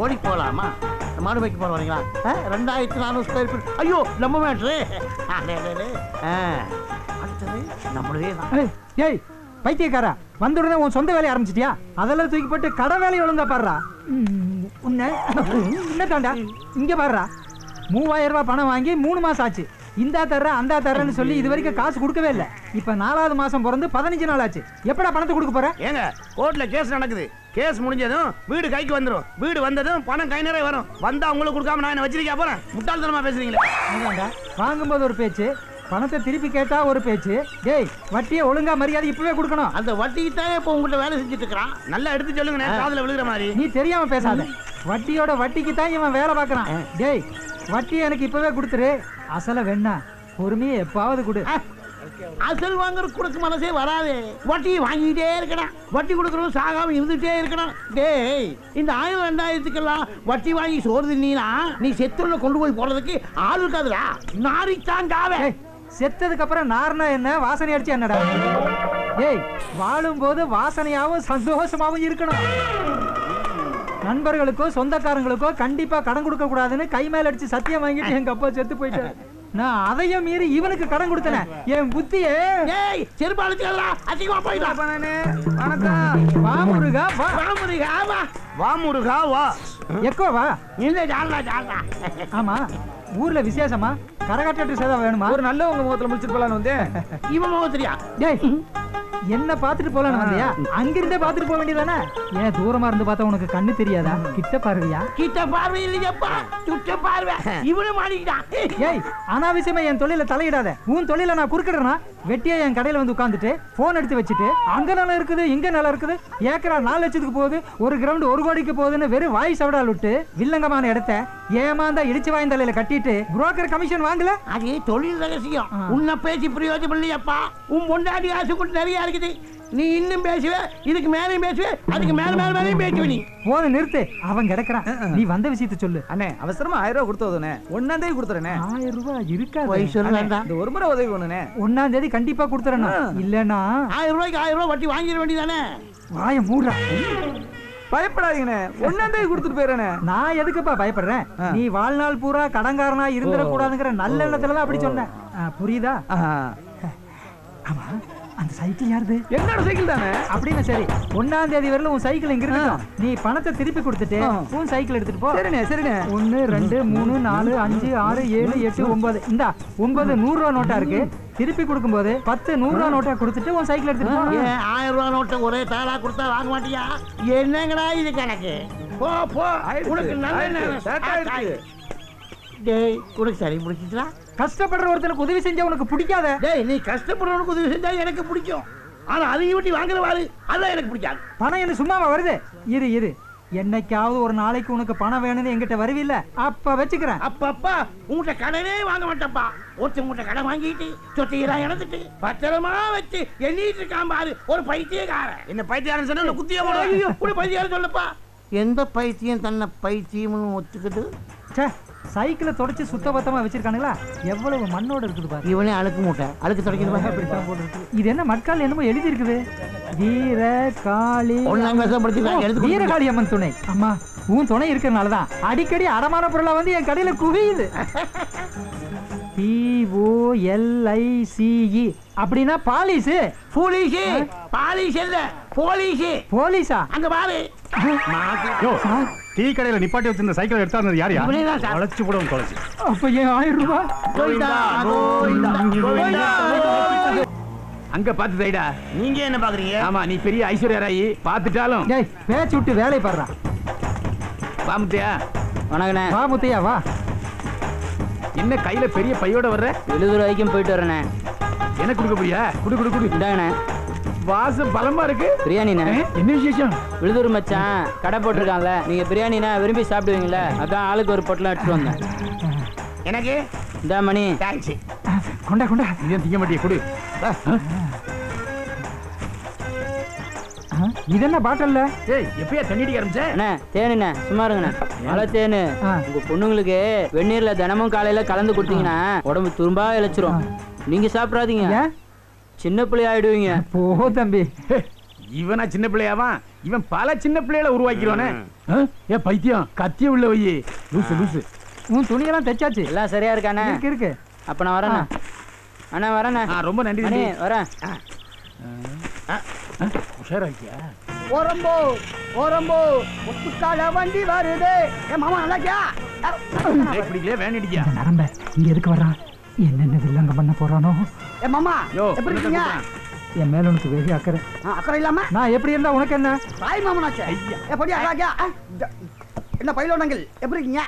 ஓடி போகலாமா? மாடு வைக்க போகிறீங்களா? 2400 ஸ்கொயர் ஃபீட். ஐயோ நம்ம மேட்ரு. அடுத்தது நம்மளே தான். ஏய் பைத்தியக்காரா, வந்த உடனே உன் சொந்த வேலையை ஆரம்பிச்சிட்டியா? அதெல்லாம் தூக்கி போட்டு கடை வேலையை ஒழுங்கா பாடுறா. உன்ன தாண்டா இங்க பாடுறா. 3000 ரூபாய் பணம் வாங்கி 3 மாசம் ஆச்சு. இந்தா தர்ற அந்த தர்றன்னு சொல்லி இது வரைக்கும் காசு கொடுக்கவே இல்லை. இப்ப 4வது மாசம் பிறந்து 15 நாள் ஆச்சு. எப்படா பணத்தை கொடுக்க போற? ஏங்க கோர்ட்ல கேஸ் நடக்குது. கேஸ் முடிஞ்சதும் வீடு கைக்கு வந்துடும். வீடு வந்ததும் பணம் கை நிறைய வரும். வந்தா உங்களுக்கு கொடுக்காம நான் என்ன வச்சிருக்கா போறேன்? முட்டாள்தனமா பேசுறீங்களே. வாங்கும்போது ஒரு பேச்சு, பணத்தை திருப்பி கேட்டா ஒரு பேச்சு. டேய் வட்டியை ஒழுங்கா மரியாதை இப்பவே கொடுக்கணும். அந்த வட்டிக்கு தான் இப்போ உங்கள்கிட்ட வேலை செஞ்சுட்டு இருக்கிறான். நல்லா எடுத்து சொல்லுங்க, காதுல விழுகிற மாதிரி. நீ தெரியாம பேசாத. வட்டியோட வட்டிக்கு தான் இவன் வேலை பார்க்கறான். டேய் வட்டி எனக்கு இப்பவே கொடுத்துரு. அசல வேணா பொறுமையை எப்பாவது கொடு. அசல் வாங்குற கொடுக்க மனசே வராது. வட்டி வாங்கிட்டே இருக்கணும். வட்டி கொடுக்கறதும் சாகாம இருந்துட்டே இருக்கணும். டேய் இந்த 1000 2000க்கெல்லாம் வட்டி வாங்கி சோறு தின்னா நீ செத்துள்ள கொண்டு போய் போறதுக்கு ஆள் இருக்காதுடா. நாரித்தான் காவே. செத்ததுக்கு அப்புறம் நார்னா என்ன, வாசனை அடிச்சு என்னடா? டேய் வாழும் போது வாசனையாவும் சந்தோஷமாவும் இருக்கணும். நண்பர்களுக்கோ சொந்தக்காரங்களுக்கோ கண்டிப்பா கடன் கொடுக்க கூடாதுன்னு கை மேல அடிச்சு சத்தியம் வாங்கிட்டு எங்க அப்பா செத்து போயிட்டாரு. நான் அதையும் மீறி இவனுக்கு கடன் கொடுத்தேன். என் புத்தியே ஆமா ஊர்ல விசேஷமா கரகாட்ட சேதா வேணுமா? ஒரு நல்ல உங்க முகத்துல முடிச்சுட்டு போலான்னு வந்து இவன் முகத்திரியா? என்ன பாத்துட்டு போலாம் வந்தியா? அங்கிருந்தே பாத்துட்டு போக வேண்டியதானே? ஏன் தூரமா இருந்து பார்த்தா உனக்கு கண்ணு தெரியாதா? கிட்ட பார்வையா? கிட்ட பார்வை இல்லையப்பா, சுட்ட பார்வை. இவனு மாட்டிக்கிட்டான். ஏய் அனாவசியமா என் தொழில தலையிடாத. உன் தொழில நான் குறுக்கிடுறேனா? வெட்டியா என் கடையில வந்து உட்காந்துட்டு போன் எடுத்து வச்சுட்டு அங்க நல்லா இருக்குது இங்க நல்லா இருக்குது, ஏக்கரா 4 லட்சத்துக்கு போகுது, ஒரு கிரவுண்ட் 1 கோடிக்கு போகுதுன்னு வெறும் வாய் சவடால் விட்டு வில்லங்கமான இடத்த ஏமாந்தா இடிச்சு வாய்ந்த தலையில கட்டிட்டு புரோக்கர் கமிஷன் வாங்கல. அது தொழில் ரகசியம். உன்னை பேசி பிரயோஜனம் இல்லையப்பா. உன் பொண்டாடி ஆசை கூட நிறைய இருக்குது. நீ இன்னும் பேசுவே, இதுக்கு மேலேயும் பேசுவே, அதுக்கு மேல மேல மேலேயும் பேசுவே. நீ போத நிறுத்து. அவன் கிடக்குறான். நீ வந்த விஷயத்தை சொல்லு. அண்ணே அவசரமா 1000 ரூபாய் கொடுத்தோதே. 1ஆம் தேதி கொடுத்துறேனே. 1000 ரூபாய் இருக்காது. இந்த ஒரு முறை உதவி பண்ணுனே. 1ஆம் தேதி கண்டிப்பா கொடுத்துறணும். இல்லனா 1000 ரூபாய்க்கு 1000 ரூபாய் வட்டி வாங்கிட வேண்டியதானே? வாய மூடுடா. பயப்படாதீங்கண்ணே, 1ஆம் தேதி கொடுத்துட்டு போயிறேனே. நான் எதுக்குப்பா பயப்படுறேன்? நீ வாழ்நாள் பூரா கடன்காரனா இருந்துட கூடாதுங்கிற நல்ல எண்ணத்துல தான் அப்படி சொன்னேன். புரியுதா? ஆமா அந்த சைக்கிள் யாருது? என்னோட சைக்கிள் தானே. அப்படின்னு சரி, 1ஆம் தேதி வரல உன் சைக்கிள் இங்க இருக்கட்டும். நீ பணத்தை திருப்பி கொடுத்துட்டு உன் சைக்கிள் எடுத்துட்டு போ. சரிண்ணே சரிண்ணே. 1 2 3 4 5 6 7 8 9 இந்த 9 100 ரூபா நோட்டா இருக்கு. திருப்பி கொடுக்கும்போது 10 100 ரூபா நோட்டா கொடுத்துட்டு உன் சைக்கிள் எடுத்துட்டு போ. 1000 ரூபா நோட்டை ஒரே தாளா கொடுத்தா வாங்க மாட்டியா? என்னங்கடா இது கணக்கு? போ போ. உனக்கு நல்ல டேய் உனக்கு சரி பிடிச்சிட்டா? கஷ்டப்படுற ஒருத்தனுக்கு உதவி செஞ்சா உனக்கு பிடிக்காத? டேய் நீ கஷ்டப்படுறவனுக்கு உதவி செஞ்சா எனக்கு பிடிக்கும். ஆனா அதையும் விட்டு வாங்குறவாரு அதான் எனக்கு பிடிக்காது. பணம் என்ன சும்மாவா வருது? இரு இரு, என்னைக்காவது ஒரு நாளைக்கு உனக்கு பணம் வேணும்னு என்கிட்ட வருவில்ல, அப்ப வச்சுக்கிறேன். அப்பா உங்கள்கிட்ட கடனே வாங்க மாட்டப்பா. ஒருத்தவங்கிட்ட கடன் வாங்கிட்டு சொத்தையெல்லாம் இழந்துட்டு பத்திரமா வச்சு எண்ணிட்டு இருக்கான் பாரு ஒரு பைத்தியக்காரன். என்ன பைத்தியாரன் சொன்ன குத்தியா போட பைத்தியாரன் சொல்லப்பா. எந்த பைத்தியம் தன்னை பைத்தியம்னு ஒத்துக்கிட்டு சைக்கிளை தொடச்சு சுத்தபத்தமா வச்சிருக்கானுங்களா? எவ்வளவு மண்ணோட இருக்குது பாரு. இவனே அழுக்கு மூட்டை அழுக்கு தொடக்கணும். அப்படித்தான் போட்டு இது என்ன மட்கால் என்னமோ எழுதி இருக்குது. வீரகாளி வீரகாளி அம்மன் துணை. அம்மா உன் துணை இருக்கிறதுனாலதான் அடிக்கடி அடமான பொருளா வந்து என் கடையில குவியுது. POLICE அப்படின்னா பாலிஸ். போலீஸ் பாலிஸ் இல்ல போலீஸ். போலீஸா? அங்க பாரு. டீ கடையில நிப்பாட்டி வச்சிருந்த சைக்கிள் எடுத்தாருந்தது யார்? அழைச்சு போடுவோம் தொலைச்சு. அப்ப ஏன் 1000 ரூபாய்? அங்க பாத்து தைடா. நீங்க என்ன பாக்குறீங்க? ஆமா நீ பெரிய ஐஸ்வர்யா ராயி பாத்துட்டாலும் பேச்சு விட்டு வேலை பாடுறா. வா முத்தையா. வணக்கண்ணே. வா முத்தையா வா. என்ன கையில பெரிய பையோட வர்ற? 70 ரூபாய்க்கும் போயிட்டு வரேண்ணே. என்ன குடுக்க போறியா? குடு குடு குடு. இந்தாங்கண்ணே. வாசம் பலமா இருக்கு. பிரியாணிண்ணே. என்ன விசேஷம்? விழுதூர் மச்சான் கடை போட்டிருக்கான்ல, நீங்க பிரியாணினா விரும்பி சாப்பிடுவீங்கள, அதான் ஆளுக்கு ஒரு பொட்டலாம் எடுத்துட்டு வந்தேன். எனக்கு இந்த மணி தேங்க்ஸ். கொண்டா கொண்டா. நீ திங்க மாட்டிய குடு. இது என்ன பாட்டில்ல? ஏய் எப்பயா தண்ணி அடிக்க ஆரம்பிச்சே? அண்ணே தேனுண்ணே சும்மா இருங்கண்ணே. மழை தேனு. உங்க பொண்ணுங்களுக்கு வெந்நீர்ல தினமும் காலையில கலந்து கொடுத்தீங்கன்னா உடம்பு துரும்பா இழைச்சிரும். நீங்க சாப்பிடாதீங்க, சின்ன பிள்ளை ஆயிடுவீங்க. போ தம்பி. இவனா சின்ன பிள்ளையாவான்? இவன் பல சின்ன பிள்ளைகளை உருவாக்கிடுவானே. ஏன் பைத்தியம், கத்திய உள்ள வையே. லூசு லூசு. உன் துணியெல்லாம் தைச்சாச்சு? எல்லாம் சரியா இருக்கானே? இருக்கு. அப்ப நான் வரேண்ணா. அண்ணா வரேண்ணா. ரொம்ப நன்றி தம்பி. வரேன். உஷாராக்கியா? ஓரம்போ ஓரம்போ முத்துக்கால வண்டி வருது. ஏ மாமா நல்லாக்கியா? பிடிக்கல வேண்டியா? நரம்ப இங்க எதுக்கு வர்றான்? என்னென்ன வில்லங்க பண்ண போறானோ? ஏ மாமா எப்படி இருக்கீங்க? என் மேல உனக்கு வெகு அக்கறை. அக்கறை இல்லாம நான் எப்படி இருந்தா உனக்கு என்ன? தாய் மாமனாச்சே. எப்படி நல்லாக்கியா? என்ன பைலோனங்கள் எப்படி இருக்கீங்க?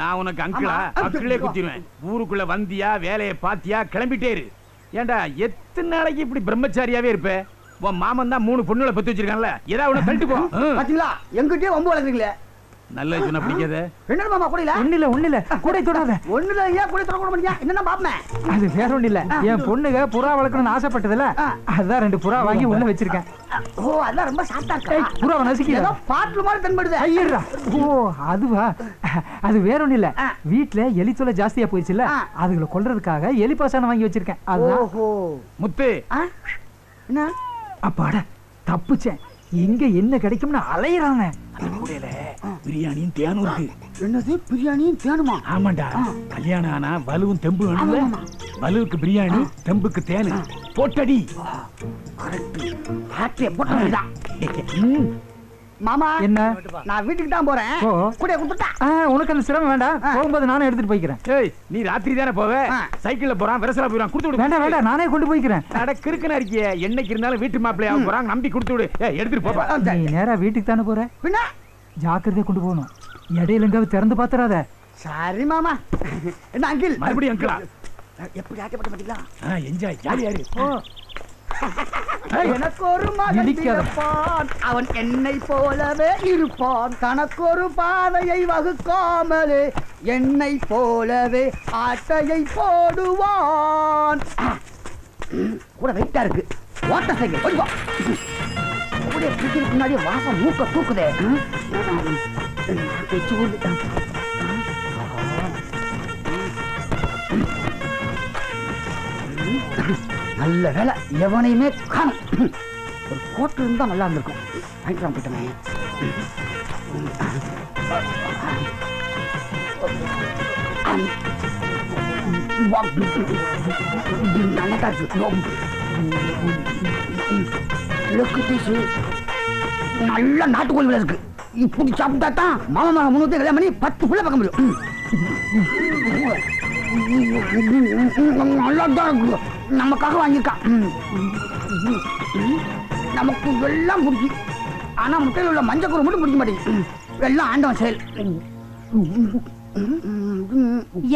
நான் உனக்கு அங்கிளா? அங்கிளே குத்திடுவேன். ஊருக்குள்ள வந்தியா, வேலையை பாத்தியா, கிளம்பிட்டே இரு. ஏண்டா எத்தனை நாளைக்கு இப்படி பிரம்மச்சாரியாவே இருப்ப? உன் மாமன் தான் 3 பொண்ணுகளை பெத்து வச்சிருக்கான்ல, ஏதாவது உன தள்ளிட்டு போ. பாத்தீங்களா எங்கிட்டே வம்பு வளர்க்குறீங்களே. நல்ல சொன்ன பிடிக்காத. என்ன மாமா கூடையில? ஒண்ணுல கூட தொடாத. ஒண்ணுல ஏன் கூட தொட மாட்டீங்க? என்னன்னா பாப்பமே. அது வேற ஒண்ணு இல்ல. என் பொண்ணுக புறா வளர்க்கணும்னு ஆசைப்பட்டதுல அதான் 2 புறா வாங்கி உள்ள வச்சிருக்கேன். ஓ அதெல்லாம் ரொம்ப சாஃப்ட்டா இருக்கு. புறாவை நசுக்கில. ஏதோ பாட்ல மாதிரி தென்படுது. ஐயடா. ஓ அதுவா? அது வேற ஒண்ணு இல்ல. வீட்ல எலி தொல்லை ஜாஸ்தியா போயிடுச்சுல, அதுகளை கொல்றதுக்காக எலி பாசானம் வாங்கி வச்சிருக்கேன். அதுதான். ஓஹோ முத்து. என்ன? அப்பாடா தப்புச்சேன். எங்க என்ன கிடைக்கும்னு அலையறானே. பிரியாணியும் தேனும் இருக்கு. என்னது பிரியாணியும் தேனுமா? ஆமாண்டா. கல்யாணம் ஆனா வலுவும் தெம்பு வேணும்ல. வலுவுக்கு பிரியாணி, தெம்புக்கு தேனு. போட்டடி. கரெக்ட். ஹாட்டே போட்டடா. மாமா என்ன? நான் வீட்டுக்கு தான் போறேன். கூட குடுத்தா. உனக்கு அந்த சிரமம் வேண்டாம். போகும்போது நானே எடுத்துட்டு போய்க்கிறேன். ஏய் நீ ராத்திரி தானே போவே? சைக்கிள்ல போறான், விரசலா போறான், கொடுத்து விடு. வேண்டாம் நானே கொண்டு போய்க்கிறேன். அட கிறுக்கனா இருக்கியே. என்னைக்கு இருந்தாலும் வீட்டு மாப்பிளையா போறாங்க, நம்பி கொடுத்து விடு. ஏய் எடுத்துட்டு போப்பா. நீ நேரா வீட்டுக்கு தானே போற? பின்ன ஜாக்கிரதையா கொண்டு போகணும். இடையில எங்காவது திறந்து பாத்துறாத. சரி மாமா. என்ன அங்கிள்? மறுபடியும் அங்கிளா? எப்படி ஆக்கப்பட்ட பாத்தீங்களா? என்ஜாய் ஜாலியா இரு. எனக்கு ஒரு மகன் பிறப்பான், அவன் என்னை போலவே இருப்பான். தனக்கொரு பாதையை வகுக்காமலே என்னை போலவே ஆட்டையை போடுவான். கூட வெயிட்டா இருக்கு. ஓட்ட சைக்கிள் ஓடிவா. அப்படியே பிடிக்கிறதுக்கு முன்னாடியே வாசம் மூக்க தூக்குதே. நல்ல வேலை எவனையுமே காணும். ஒரு கோட்டு இருந்தா நல்லா இருந்திருக்கும். வாங்கிக்கலாம் போயிட்டமே. நல்லா இருக்கு. நல்ல நாட்டுக்கோழி விலை இருக்கு. இப்படி சாப்பிட்டா தான் மாமா 300 கல்யாணம் பண்ணி 10 புள்ள பார்க்க முடியும். நல்லாதான் இருக்கு. நமக்காக வாங்கியிருக்கான். நமக்கு எல்லாம் பிடிக்கும். ஆனா முட்டையில் உள்ள மஞ்சள் மட்டும் பிடிக்க மாட்டேங்குது. எல்லாம் ஆண்டவன் செயல்.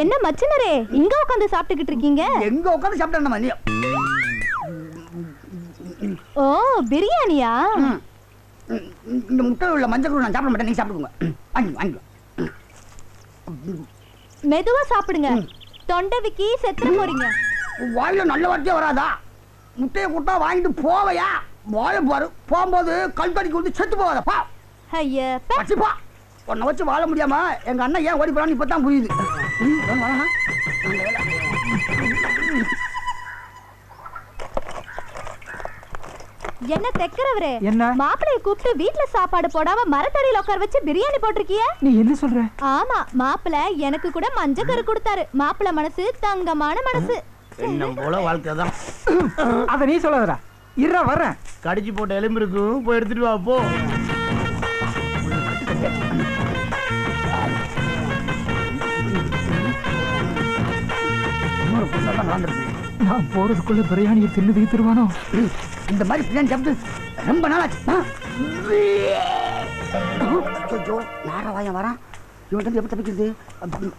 என்ன மச்சனரே இங்க உட்காந்து சாப்பிட்டுக்கிட்டு இருக்கீங்க? எங்க உட்காந்து சாப்பிட்டா மதியம். ஓ பிரியாணியா? இந்த முட்டையில் உள்ள மஞ்சள் நான் சாப்பிட மாட்டேன். நீங்க சாப்பிடுங்க. வாங்கி வாங்கி மெதுவா சாப்பிடுங்க. தொண்டை விக்கி செத்துற போறீங்க. வாயில நல்ல வார்த்தையே வராதா? முட்டையை கூட்டா வாங்கிட்டு போவையா? வாய பாரு. போகும்போது கல் தடிக்கு வந்து செத்து போவாதப்பா. ஐயா பச்சிப்பா. உன்னை வச்சு வாழ முடியாம எங்க அண்ணன் ஏன் ஓடி போறான்னு இப்பதான் புரியுது. என்ன தெக்கறவரே? என்ன? மாப்பிளைய கூப்பிட்டு வீட்ல சாப்பாடு போடாம மரத்தடியில உட்கார வச்சு பிரியாணி போட்டிருக்கிய? நீ என்ன சொல்ற? ஆமா மாப்பிளை எனக்கு கூட மஞ்சக்கரு கொடுத்தாரு. மாப்பிளை மனசு தங்கமான மனசு. என்ன போல வாழ்க்கை தான். அத நீ சொல்லாதடா. இருடா வரேன். கடிச்சு போட்ட எலும்பு இருக்கும். போய் எடுத்துட்டு வா போ. நான் போறதுக்குள்ள பிரியாணியை தின்னு தீத்துருவானோ? இந்த மாதிரி பிரியாணி சாப்பிட்டு ரொம்ப நாளாச்சு. நாரவாயம் வரான். இவன் எப்படி தப்பிக்கிறது?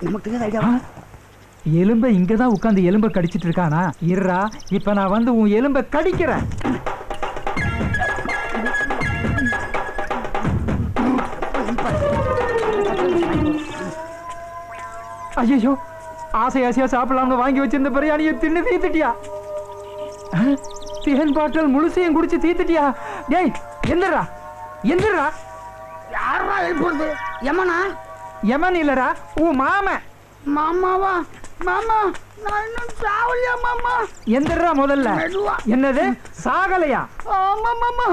நமக்கு தெரியாத ஐடியா. எலும்ப இங்கதான் உட்காந்து எலும்ப கடிச்சிட்டு இருக்கானா? இருடா இப்ப நான் வந்து உன் எலும்ப கடிக்கிறேன். ஐயோ ஆசையா சாப்பிடலாம்னு வாங்கி வச்சிருந்த பிரியாணியை தின்னு தீத்துட்டியா? தேன் பாட்டல் முழுசையும் குடிச்சு தீத்துட்டியா? டேய் எந்திரா எந்திரா. யாரா எழுப்புறது? யமனா? யமன் இல்லடா உன் மாமன். மாமாவா? மாமா நான் இன்னும் சாவலையா மாமா? எந்திரா முதல்ல. என்னது சாகலையா? ஆமா மாமா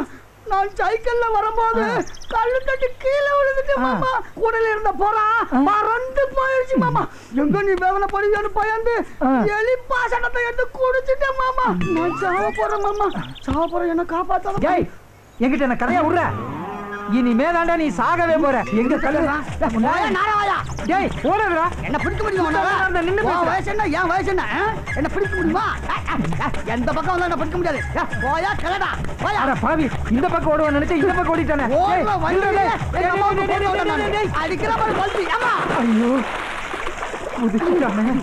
நான் சைக்கிள்ல வரும்போது கல்லு தட்டி கீழே விழுந்துட்டு மாமா. கூடல இருந்த போறா பறந்து போயிடுச்சு மாமா. எங்க நீ வேவன போறியோன்னு பயந்து எலி பாசனத்தை எடுத்து குடிச்சிட்டேன் மாமா. நான் சாவ போறேன் மாமா. சாவ போறேன், என்ன காப்பாத்தாத. டேய் என்கிட்ட என்ன கதையா விடுற? இனிமேதாண்டா நீ சாகவே போற. எங்க கல்லுடா? டேய் ஓடுறா. என்ன பிடிக்க முடியுமா? நின்னு வயசு என்ன? என் வயசு என்ன? என்ன பிடிக்க முடியுமா? எந்த பக்கம் வந்தா என்ன பிடிக்க முடியாது. போயா கிளடா போயா. அட பாவி, இந்த பக்கம் ஓடுவான்னு நினைச்சா இந்த பக்கம் ஓடிட்டானே. அடிக்கிற மாதிரி பல்பி. ஐயோ புதுக்கிட்டானே.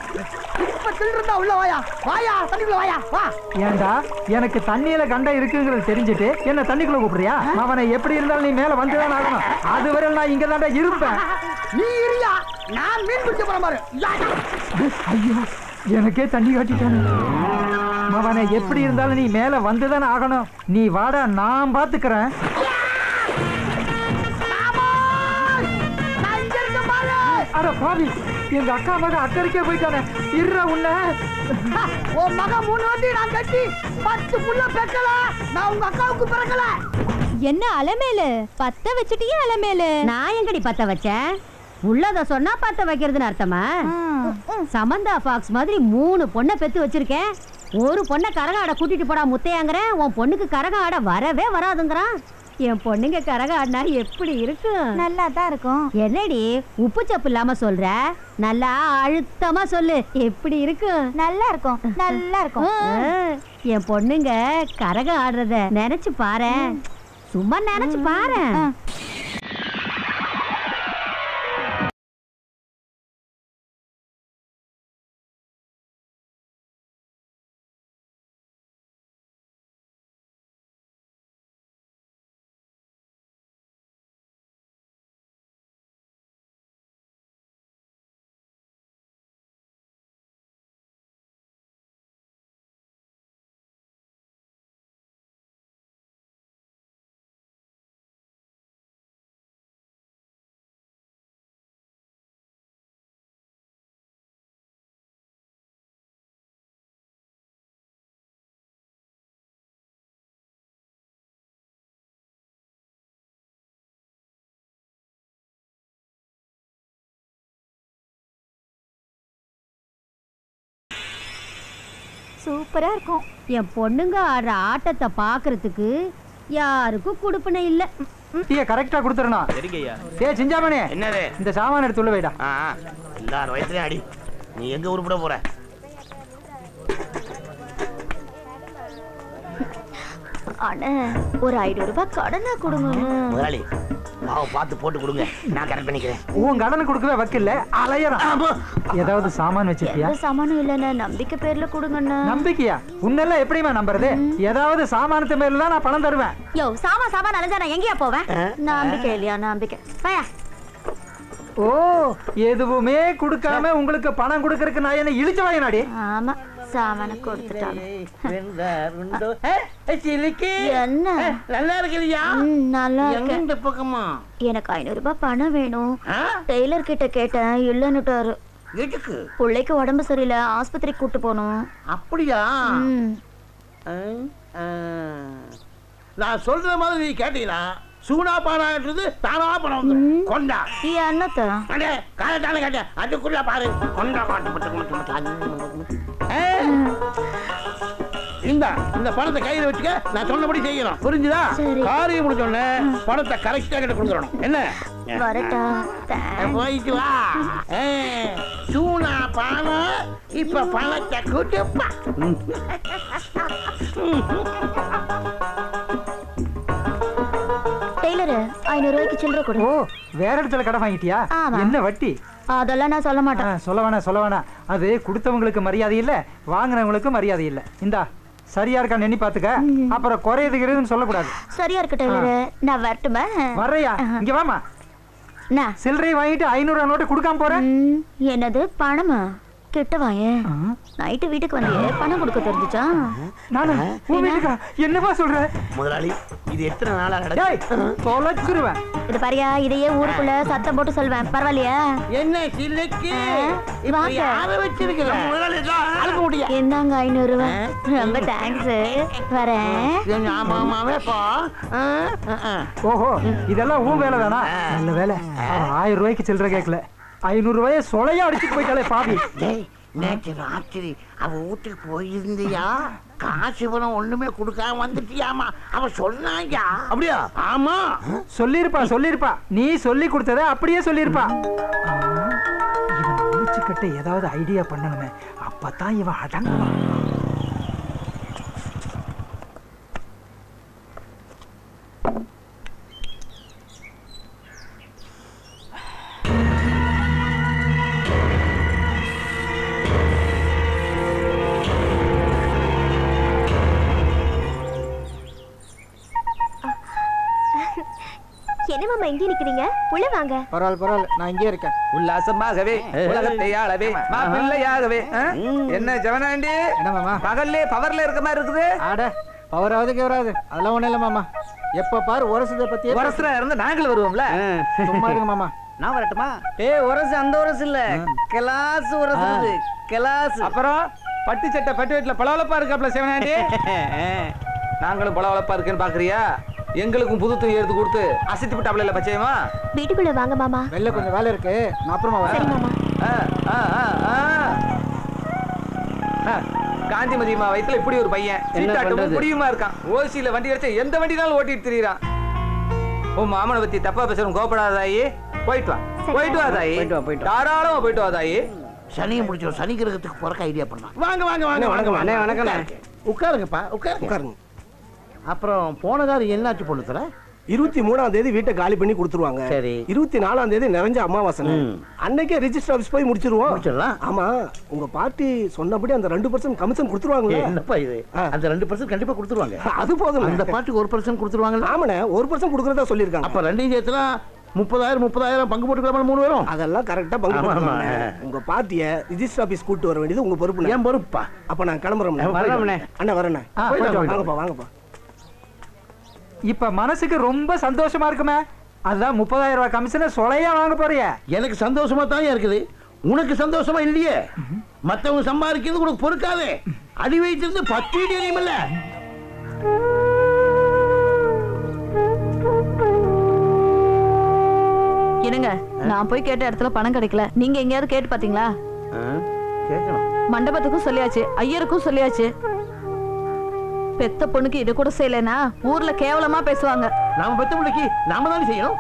இப்ப தில்றா உள்ள வாயா. வாயா தண்ணிக்குள்ள வாயா. வா. ஏண்டா எனக்கு தண்ணியில கண்ட இருக்குங்கிறது தெரிஞ்சுட்டு என்ன தண்ணிக்குள்ள கூப்பிடுறியா? அவனை எப்படி இருந்தாலும் நீ மேல வந்துதான் ஆகணும். அதுவரை நான் இங்க தாண்டா இருப்பேன். நீ இரியா, நான் மீன் பிடிக்க போறேன் பாரு. ஐயோ எனக்கே தண்ணி காட்டிட்டானே. அவனை எப்படி இருந்தாலும் நீ மேல வந்துதான் ஆகணும். நீ வாடா, நான் பாத்துக்கிறேன். அட பாவி, எங்க அக்கா மகன் அக்கறைக்கே போயிட்டானே. இருற உன்ன உன் மகன் 3 வண்டி நான் கட்டி 10 புள்ள பெக்கல. நான் உங்க அக்காவுக்கு பிறக்கல. என்ன அலமேலு பத்த வச்சுட்டியே அலமேலு? நான் எங்கடி பத்த வச்சேன்? உள்ளத சொன்னா பத்த வைக்கிறதுன்னு அர்த்தமா? சமந்தா பாக்ஸ் மாதிரி 3 பொண்ணை பெத்து வச்சிருக்கேன். ஒரு பொண்ணை கரக ஆட கூட்டிட்டு போடா முத்தையாங்கிறேன். உன் பொண்ணுக்கு கரக ஆட வரவே வராதுங்கிறான். என் பொண்ணுங்க கரக ஆடினா எப்படி இருக்கும்? நல்லா தான் இருக்கும். என்னடி உப்பு சப்பு இல்லாம சொல்ற? நல்லா அழுத்தமா சொல்லு, எப்படி இருக்கும்? நல்லா இருக்கும், நல்லா இருக்கும். என் பொண்ணுங்க கரக ஆடுறத நினைச்சு பாரு, சும்மா நினைச்சு பாரு. சூப்பரா இருக்கும். என் பொண்ணுங்க ஆடுற ஆட்டத்தை பாக்குறதுக்கு யாருக்கும் கொடுப்பனை இல்ல. டீ கரெக்டா கொடுத்துறணும். சரிங்கய்யா. ஏய் சிஞ்சாமணி, என்னது? இந்த சாமான எடுத்து உள்ள வைடா. எல்லாரும் வயசுலயும் அடி. நீ எங்க உருப்பட போற? அண்ணே ஒரு 500 ரூபாய் கடனா கொடுங்க. முதலாளி பார்த்து போட்டு கொடுங்க, நான் கரெக்ட் பண்ணிக்கிறேன். உன் கடனை கொடுக்கவே வக்கில்ல, அலையறான். ஏதாவது சாமான் வச்சிருக்கியா? சாமானும் இல்லண்ணே, நம்பிக்கை பேர்ல கொடுங்கண்ணா. நம்பிக்கையா? உன்னெல்லாம் எப்படிமா நம்புறது? ஏதாவது சாமானத்து மேல தான் நான் பணம் தருவேன். யோ சாமான் அலைஞ்சா நான் எங்கயா போவேன்? நம்பிக்கை இல்லையா? நம்பிக்கை பயா. ஓ, எதுவுமே கொடுக்காம உங்களுக்கு பணம் கொடுக்கறதுக்கு நான் என்ன இழிச்ச வாங்கினாடி? ஆமா, சாமான கொடுத்துட்டாங்க. என்ன நல்லா இருக்கிறியா? நல்லா இருக்கு. இந்த பக்கமா எனக்கு 500 ரூபாய் பணம் வேணும். டெய்லர் கிட்ட கேட்டேன், இல்லன்னுட்டாரு. எதுக்கு? பிள்ளைக்கு உடம்பு சரியில்லை, ஆஸ்பத்திரிக்கு கூட்டு போகணும். அப்படியா? நான் சொல்ற மாதிரி நீ கேட்டீங்களா? சூனா பானான்றது தானா பணம் வந்து கொண்டா. என்னத்த காலத்தான கேட்ட அதுக்குள்ள பாரு கொண்டா இந்த பணத்தை கையில வச்சுக்க. நான் சொன்னபடி செய்யணும், புரிஞ்சுதா? காரியம் முடிச்சோடனே பணத்தை கரெக்டா கிட்ட கொடுத்துடணும். என்ன வரட்டா? போயிட்டு வா. சூனா பானா இப்ப பணத்தை கூட்டுப்பா. டெய்லர் 500 ரூபாய்க்கு சில்லறை கொடு. ஓ, வேற இடத்துல கடை வாங்கிட்டியா? என்ன வட்டி? அதெல்லாம் நான் சொல்ல மாட்டேன். சொல்ல வேணாம். அது கொடுத்தவங்களுக்கு மரியாதை இல்ல, வாங்குறவங்களுக்கு மரியாதை இல்ல. இந்தா சரியா இருக்கா எண்ணி பாத்துக்க, அப்புறம் குறையுதுன்னு சொல்லக்கூடாது. சரியா இருக்கு டெய்லர், நான் வரட்டுமா? வர்றையா? இங்க வாமா. சில்லறை வாங்கிட்டு 500 நோட்டு கொடுக்காம போறேன். என்னது பணமா? கிட்ட வாயே. நைட்டு வீட்டுக்கு வந்தியே, பணம் கொடுக்க தெரிஞ்சுச்சா? நானு உன் வீட்டுக்கா? என்னப்பா சொல்ற? முதலாளி இது எத்தனை நாளா தொலைச்சிருவேன். இது பாரியா, இதையே ஊருக்குள்ள சத்தம் போட்டு சொல்வேன், பரவாயில்லையா? என்ன சில்லுக்கு வாங்க. யார வச்சிருக்கல அழுக்க முடியா? என்னங்க 500 ரூபாய், ரொம்ப தேங்க்ஸ். வரேன். ஆமாவே பா. ஓஹோ, இதெல்லாம் ஊ வேலை தானா? நல்ல வேலை. 1000 ரூபாய்க்கு சில்லற கேட்கல, 500 ரூபாயை சொலையா அடிச்சுட்டு போயிட்டாலே பாவி. நேற்று ராத்திரி அவ வீட்டுக்கு போயிருந்தியா, காசு பணம் ஒண்ணுமே கொடுக்காம வந்துட்டியாமா. அவ சொன்னாயா? அப்படியா? ஆமா, சொல்லிருப்பா. நீ சொல்லி கொடுத்தத அப்படியே சொல்லிருப்பா. இவன் முடிச்சுக்கிட்ட ஏதாவது ஐடியா பண்ணணுமே, அப்பதான் இவன் அடங்குவான். என்ன மாமா இங்கே நிக்கிறீங்க? உள்ள வாங்க. பரவாயில்ல, நான் இங்கே இருக்கேன். உல்லாசமாகவே உலகத்தை ஆளவே மாப்பிள்ளையாகவே. என்ன ஜவனாண்டி, என்ன மாமா பகல்லே பவர்ல இருக்க மாதிரி இருக்குது? ஆட பவராவது கேவராது அதெல்லாம் ஒண்ணும் இல்ல மாமா. எப்ப பாரு உரசதை பத்தி உரசுறா இருந்து நாங்களும் வருவோம்ல. சும்மா இருங்க மாமா. நான் வரட்டுமா? உரசு அந்த உரசு இல்ல, கிளாஸ் உரசு. கிளாஸ். அப்புறம் பட்டு சட்டை பட்டு வீட்டுல பளவளப்பா இருக்காப்ல சிவனாண்டி. நாங்களும் பளவளப்பா இருக்குன்னு பாக்குறியா? எங்களுக்கும் புது துணி எடுத்து கொடுத்து அசைத்து விட்டாப்ல இல்ல பச்சையமா. வீட்டுக்குள்ள வாங்க மாமா. வெளில கொஞ்சம் வேலை இருக்கு, நான் அப்புறமா வரேன். சரி மாமா. காந்திமதியம்மா வயித்துல இப்படி ஒரு பையன் சீட்டாட்டும் புடியுமா இருக்கான். ஓசியில வண்டி அடிச்சா எந்த வண்டினாலும் ஓட்டிட்டு திரியறான். உன் மாமனை பத்தி தப்பா பேசுறோம், கோபப்படாதாயி. போயிட்டு வா தாயி. தாராளமா போயிட்டு வா தாயி. சனியை முடிச்சிடும். சனி கிரகத்துக்கு போறக்க ஐடியா பண்ணலாம். வாங்க வாங்க வாங்க. வணக்கம் வணக்கம். உட்காருங்கப்பா, உட்காருங்க. அப்புறம் போன காலம் என்னாச்சு பொண்ணுத்துல? 23ஆம் தேதி வீட்டை காலி பண்ணி கொடுத்துருவாங்க. சரி. 24ஆம் தேதி நிறைஞ்ச அமாவாசை. அன்னைக்கே ரெஜிஸ்டர் ஆபீஸ் போய் முடிச்சிருவோம். ஆமா, உங்க பார்ட்டி சொன்னபடி அந்த 2% கமிஷன் கொடுத்துருவாங்க. என்னப்பா இது? அந்த 2% கண்டிப்பா கொடுத்துருவாங்க. அது போதும். அந்த பார்ட்டிக்கு 1% கொடுத்துருவாங்க. ஆமாண்ணே, 1% கொடுக்கறதா சொல்லியிருக்காங்க. அப்ப ரெண்டையும் சேர்த்துனா 30,000 பங்கு போட்டுக்கலாம். 3 பேரும் அதெல்லாம் கரெக்டா பங்கு போட்டுக்கலாம். உங்க பார்ட்டிய ரெஜிஸ்டர் ஆபீஸ் கூட்டு வர வேண்டியது உங்க பொறுப்பு. ஏன் பொறுப்பா? அப்ப நான் கிளம்புறேன். அண்ணா வரேண்ணே. வாங்கப்பா. இப்ப மனசுக்கு ரொம்ப சந்தோஷமா இருக்குமே. அதுதான் 30,000 ரூபாய் கமிஷனை சொலையா வாங்க போறிய. எனக்கு சந்தோஷமா தான் இருக்குது, உனக்கு சந்தோஷமா இல்லையே. மத்தவங்க சம்பாதிக்கிறது உனக்கு பொறுக்காதே. அடி வைத்திருந்து 10 இடி எரியுமில்ல. என்னங்க, நான் போய் கேட்ட இடத்துல பணம் கிடைக்கல. நீங்க எங்கேயாவது கேட்டு பாத்தீங்களா? கேட்கணும். மண்டபத்துக்கும் சொல்லியாச்சு, ஐயருக்கும் சொல்லியாச்சு. பெத்த பொண்ணுக்கு இது கூட செய்யலனா ஊர்ல கேவலமா பேசுவாங்க. நாம பெத்த பிள்ளைக்கு நாம தானே செய்யணும்,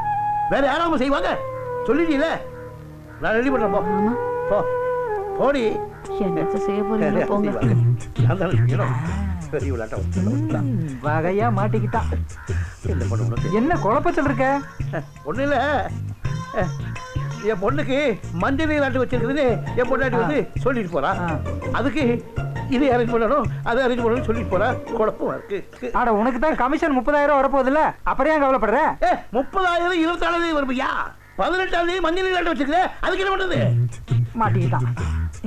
வேற யாராவது செய்வாங்க? சொல்லிட்டீல, நான் ரெடி பண்றேன். போ போடி. என்ன செய்ய போறீங்க? போங்க. நான் தானே செய்யணும். பெரிய விளையாட்ட வகையா மாட்டிக்கிட்டான். என்ன குழப்பத்தில் இருக்க? ஒண்ணு இல்ல, என் பொண்ணுக்கு மஞ்சள் நீராட்டு வச்சிருக்குதுன்னு என் பொண்டாட்டி வந்து சொல்லிட்டு போறா. அதுக்கு இது அரேஞ்ச் பண்ணணும், அதை அரேஞ்ச் பண்ணணும் சொல்லிட்டு போறா. குழப்பமா இருக்கு. ஆட உனக்கு தான் கமிஷன் 30,000 வரப்போகுது இல்ல, அப்புறம் ஏன் கவலைப்படுற? 30,000 24ஆம் தேதி வரும்பியா? 18ஆம் தேதி மஞ்சள் நீராட்டு வச்சிருக்க, அதுக்கு என்ன பண்றது? மாட்டிக்கிட்டான்.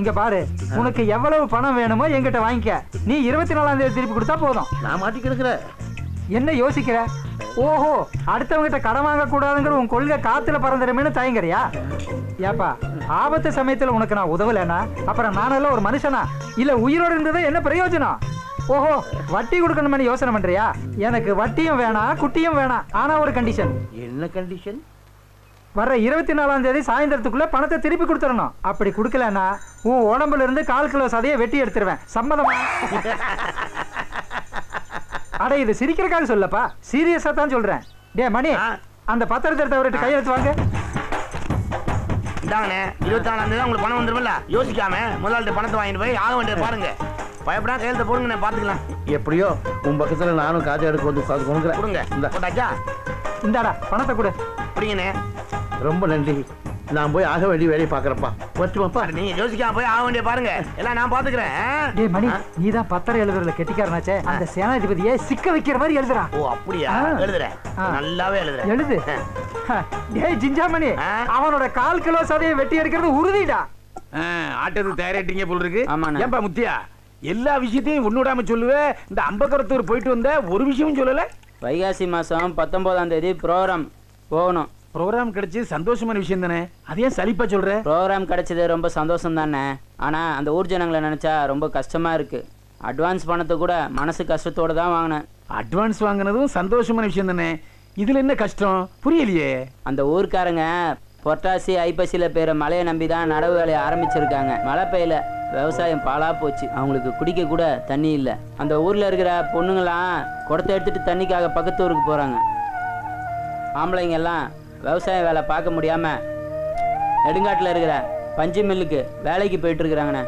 இங்க பாரு, உனக்கு எவ்வளவு பணம் வேணுமோ என்கிட்ட வாங்கிக்க. நீ 24ஆம் தேதி திருப்பி கொடுத்தா போதும். நான் மாட்டி கிடக்குற. என்ன யோசிக்கிற? ஓஹோ, அடுத்தவங்கிட்ட கடன் வாங்க கூடாதுங்கிற உன் கொள்கை காத்துல பறந்துடுமேனு தயங்குறியா? ஏப்பா, ஆபத்து சமயத்துல உனக்கு நான் உதவலைன்னா அப்புறம் நானெல்லாம் ஒரு மனுஷனா? இல்ல உயிரோடு இருந்தது என்ன பிரயோஜனம்? ஓஹோ, வட்டி கொடுக்கணும்னு யோசனை பண்றியா? எனக்கு வட்டியும் வேணாம், குட்டியும் வேணாம். ஆனா ஒரு கண்டிஷன். என்ன கண்டிஷன்? வர்ற 24ஆம் தேதி சாயந்தரத்துக்குள்ள பணத்தை திருப்பி கொடுத்துடணும். அப்படி கொடுக்கலன்னா உன் உடம்புல இருந்து 1/4 கிலோ சதையை வெட்டி எடுத்துருவேன். சம்மதமா? அட, இது சிரிக்கிறக்காக சொல்லப்பா, சீரியஸா தான் சொல்றேன். டே மணி, அந்த பத்திரத்தை எடுத்து அவர்கிட்ட கையெழுத்து வாங்க. இந்தாங்கண்ணே, 24ஆம் தேதி உங்களுக்கு பணம் வந்துருமில்ல, யோசிக்காம முதலாளிட்ட பணத்தை வாங்கிட்டு போய் ஆக வேண்டியது பாருங்க. பயப்படா, கையெழுத்த போடுங்க, பாத்துக்கலாம். எப்படியோ உன் பக்கத்துல நானும் காஜா எடுக்க வந்து கொடுங்க. போட்டாச்சா? இந்தாடா பணத்தை கொடு. புரியுங்கண்ணே. ரொம்ப நன்றி. நான் போய் ஆக வேண்டிய வேலையை பாக்குறப்பா. வச்சுமாப்பா. நீங்க யோசிக்காம போய் ஆக வேண்டிய பாருங்க, எல்லாம் நான் பாத்துக்கிறேன். டே மணி, நீதான் பத்திரம் எழுதுறதுல கெட்டிக்காரனாச்சே. அந்த சேனாதிபதியை சிக்க வைக்கிற மாதிரி எழுதுறா. ஓ அப்படியா? எழுதுறேன், நல்லாவே எழுதுறேன். எழுது. டேய் ஜிஞ்சாமணி, அவனோட 1/4 கிலோ சதையை வெட்டி எடுக்கிறது உறுதிடா. ஆட்டது தயாரிட்டீங்க போல இருக்கு. ஏன்பா முத்தியா, எல்லா விஷயத்தையும் ஒண்ணுடாம சொல்லுவேன். இந்த அம்பக்கரத்தூர் போயிட்டு வந்த ஒரு விஷயமும் சொல்லல. வைகாசி மாசம் 19ஆம் தேதி ப்ரோக்ராம். போகணும். ப்ரோக்ராம் கிடைச்சி சந்தோஷமான விஷயம் தானே, அதே சலிப்பா சொல்ற? ப்ரோக்ராம் கிடைச்சது ரொம்ப சந்தோஷம் தானே, ஆனா அந்த ஊர் ஜனங்களை நினைச்சா ரொம்ப கஷ்டமா இருக்கு. அட்வான்ஸ் பணத்தை கூட மனசு கஷ்டத்தோட தான் வாங்கினேன். அட்வான்ஸ் வாங்கினதும் சந்தோஷமான விஷயம் தானே, இதுல என்ன கஷ்டம் புரியலையே? அந்த ஊர்க்காரங்க பொட்டாசி ஐப்பசியில பேர மழையை நம்பி தான் நடவு வேலையை ஆரம்பிச்சிருக்காங்க. மழை பெய்யல, விவசாயம் பாலா போச்சு. அவங்களுக்கு குடிக்க கூட தண்ணி இல்லை. அந்த ஊர்ல இருக்கிற பொண்ணுங்களாம் குடத்தை எடுத்துட்டு தண்ணிக்காக பக்கத்து ஊருக்கு போறாங்க. ஆம்பளைங்க எல்லாம் விவசாய வேலை பார்க்க முடியாம நெடுங்காட்டில் இருக்கிற பஞ்சு மில்லுக்கு வேலைக்கு போயிட்டு இருக்கிறாங்கண்ணே.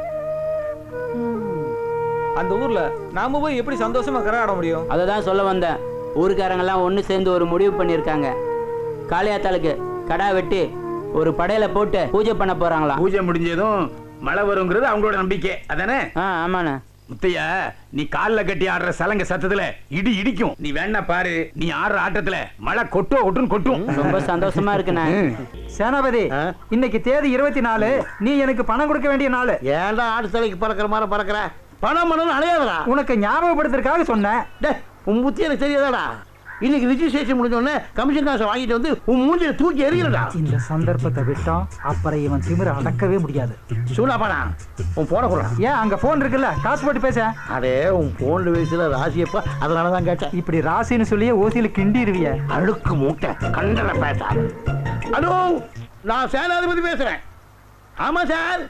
அந்த ஊர்ல நாம போய் எப்படி சந்தோஷமா கரகாட முடியும்? அதை தான் சொல்ல வந்தேன். ஊருக்காரங்கெல்லாம் ஒன்று சேர்ந்து ஒரு முடிவு பண்ணியிருக்காங்க. காளியாத்தாளுக்கு கடா வெட்டி ஒரு படையில போட்டு பூஜை பண்ண போறாங்களா. பூஜை முடிஞ்சதும் மழை வருங்கிறது அவங்களோட நம்பிக்கை அதானே? ஆமாண்ணே. முத்தையா, நீ காலில் கட்டி ஆடுற சலங்க சத்தத்துல இடி இடிக்கும். நீ வேணா பாரு, நீ ஆடுற ஆட்டத்துல மழை கொட்டும் கொட்டும். ரொம்ப சந்தோஷமா இருக்குண்ணே. சேனாபதி, இன்னைக்கு தேதி 24. நீ எனக்கு பணம் கொடுக்க வேண்டிய நாள். ஏன்டா ஆடு தலைக்கு பறக்கிற மாதிரி பறக்கிற? பணம் அலையாதடா. உனக்கு ஞாபகப்படுத்துறதுக்காக சொன்னேன். உன் புத்தி எனக்கு தெரியாதாடா? இன்னைக்கு ரிஜிஸ்ட்ரேஷன் முடிஞ்சோடனே கமிஷன் காசை வாங்கிட்டு வந்து உன் மூஞ்சில தூக்கி எறியலடா. இந்த சந்தர்ப்பத்தை விட்டோம், அப்புறம் இவன் திமிர அடக்கவே முடியாது. சூடாப்பாடா, உன் போன கூட. ஏன் அங்க போன் இருக்குல்ல, காசு போட்டு பேச. அதே உன் போன்ல வயசுல ராசியப்பா, அதனாலதான் கேட்டேன். இப்படி ராசின்னு சொல்லியே ஓசியில கிண்டிருவிய. அழுக்கு மூட்டை கண்டன பேச. ஹலோ, நான் சேனாதிபதி பேசுறேன். ஆமா சார்,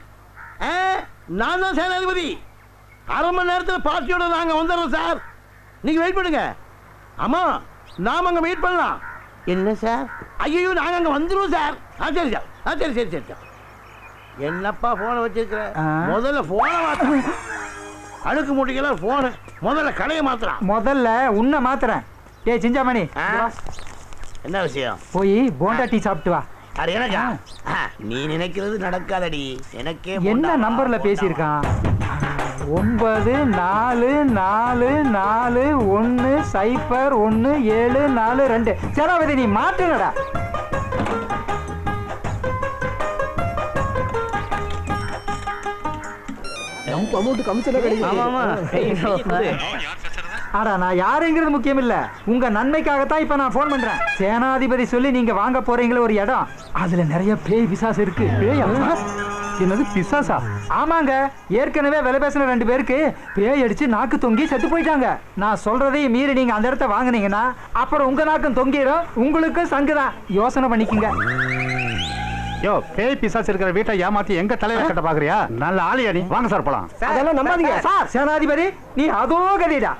நான் தான் சேனாதிபதி. அரை மணி நேரத்தில் பார்ட்டியோட நாங்க வந்துடுறோம் சார். நீங்க வெயிட் பண்ணுங்க. ஆமா, நாம அங்க வெயிட் பண்ணலாம். என்ன சார்? ஐயோ, நாங்க அங்க வந்துருவோம் சார். சரி சார், சரி சார். என்னப்பா போனை வச்சிருக்கிற? முதல்ல போனை மாத்த. அழுக்கு மூட்டைக்கெல்லாம் போன முதல்ல கடையை மாத்துறான். முதல்ல உன்னை மாத்துறேன். ஏய் சிஞ்சாமணி, என்ன விஷயம்? போய் போண்டா டீ சாப்பிட்டு வா. அது எனக்கா? நீ நினைக்கிறது நடக்காதடி. எனக்கே என்ன நம்பர்ல பேசியிருக்கான்? 9441010742. சேனாபதி, நீ மாட்டுங்கடா. நான் யாருங்கிறது முக்கியம் இல்ல, உங்க நன்மைக்காகத்தான் இப்ப நான் போன் பண்றேன். சேனாதிபதி சொல்லி நீங்க வாங்க போறீங்களே ஒரு இடம், அதுல நிறைய பேய் பிசாசு இருக்கு. என்னது பிசாசா? ஆமாங்க, ஏற்கனவே விலை பேசின 2 பேருக்கு பேய் அடிச்சு நாக்கு தொங்கி செத்து போயிட்டாங்க. நான் சொல்றதையும் மீறி நீங்க அந்த இடத்த வாங்கினீங்கன்னா அப்புறம் உங்க நாக்கும் தொங்கிடும், உங்களுக்கு சங்குதான். யோசனை பண்ணிக்கங்க. யோ, பேய் பிசாசு இருக்கிற வீட்டை ஏமாத்தி எங்க தலையில கட்ட பாக்குறியா? நல்ல ஆளியா நீ. வாங்க சார் போலாம். அதெல்லாம் நம்பாதீங்க சார். சேனாதிபதி, நீ அதோ கதிடா.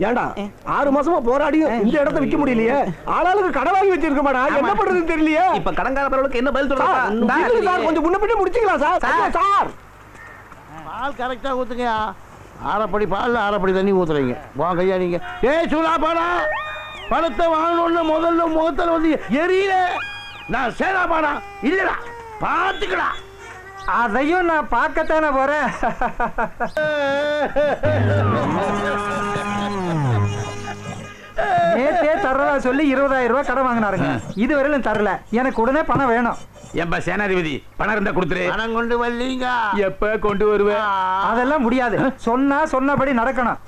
ஏண்டா 6 மாசமா போராடியும் இந்த இடத்தை விற்க முடியலையே. ஆளாளுக்கு கடை வாங்கி வச்சிருக்க மாடா, என்ன பண்றதுன்னு தெரியலையே. இப்ப கடன்காரர்களுக்கு என்ன பதில் சொல்றா? சார் கொஞ்சம் முன்ன பின்ன முடிச்சுக்கலாம் சார். சார் பால் கரெக்டா ஊத்துங்க. அரைப்படி பால் அரைப்படி தண்ணி ஊத்துறீங்க. வாங்க ஐயா நீங்க. ஏய் சூடா பாடா, பணத்தை வாங்கணும்னு முதல்ல முகத்தில் வந்து எரியல. நான் சேனா பாடா இல்லடா, பார்த்துக்கடா. அதையும் நான் பார்க்கத்தானே போறேன். நேத்தே தர்றதா சொல்லி 20,000 ரூபாய் கடன் வாங்கினாருங்க. இதுவரையிலும் தரல. எனக்கு உடனே பணம் வேணும். ஏன்பா சேனாதிபதி, பணம் இருந்தா கொடுத்துரு. பணம் கொண்டு வரலீங்க. எப்ப கொண்டு வருவேன்? அதெல்லாம் முடியாது. சொன்னபடி நடக்கணும்.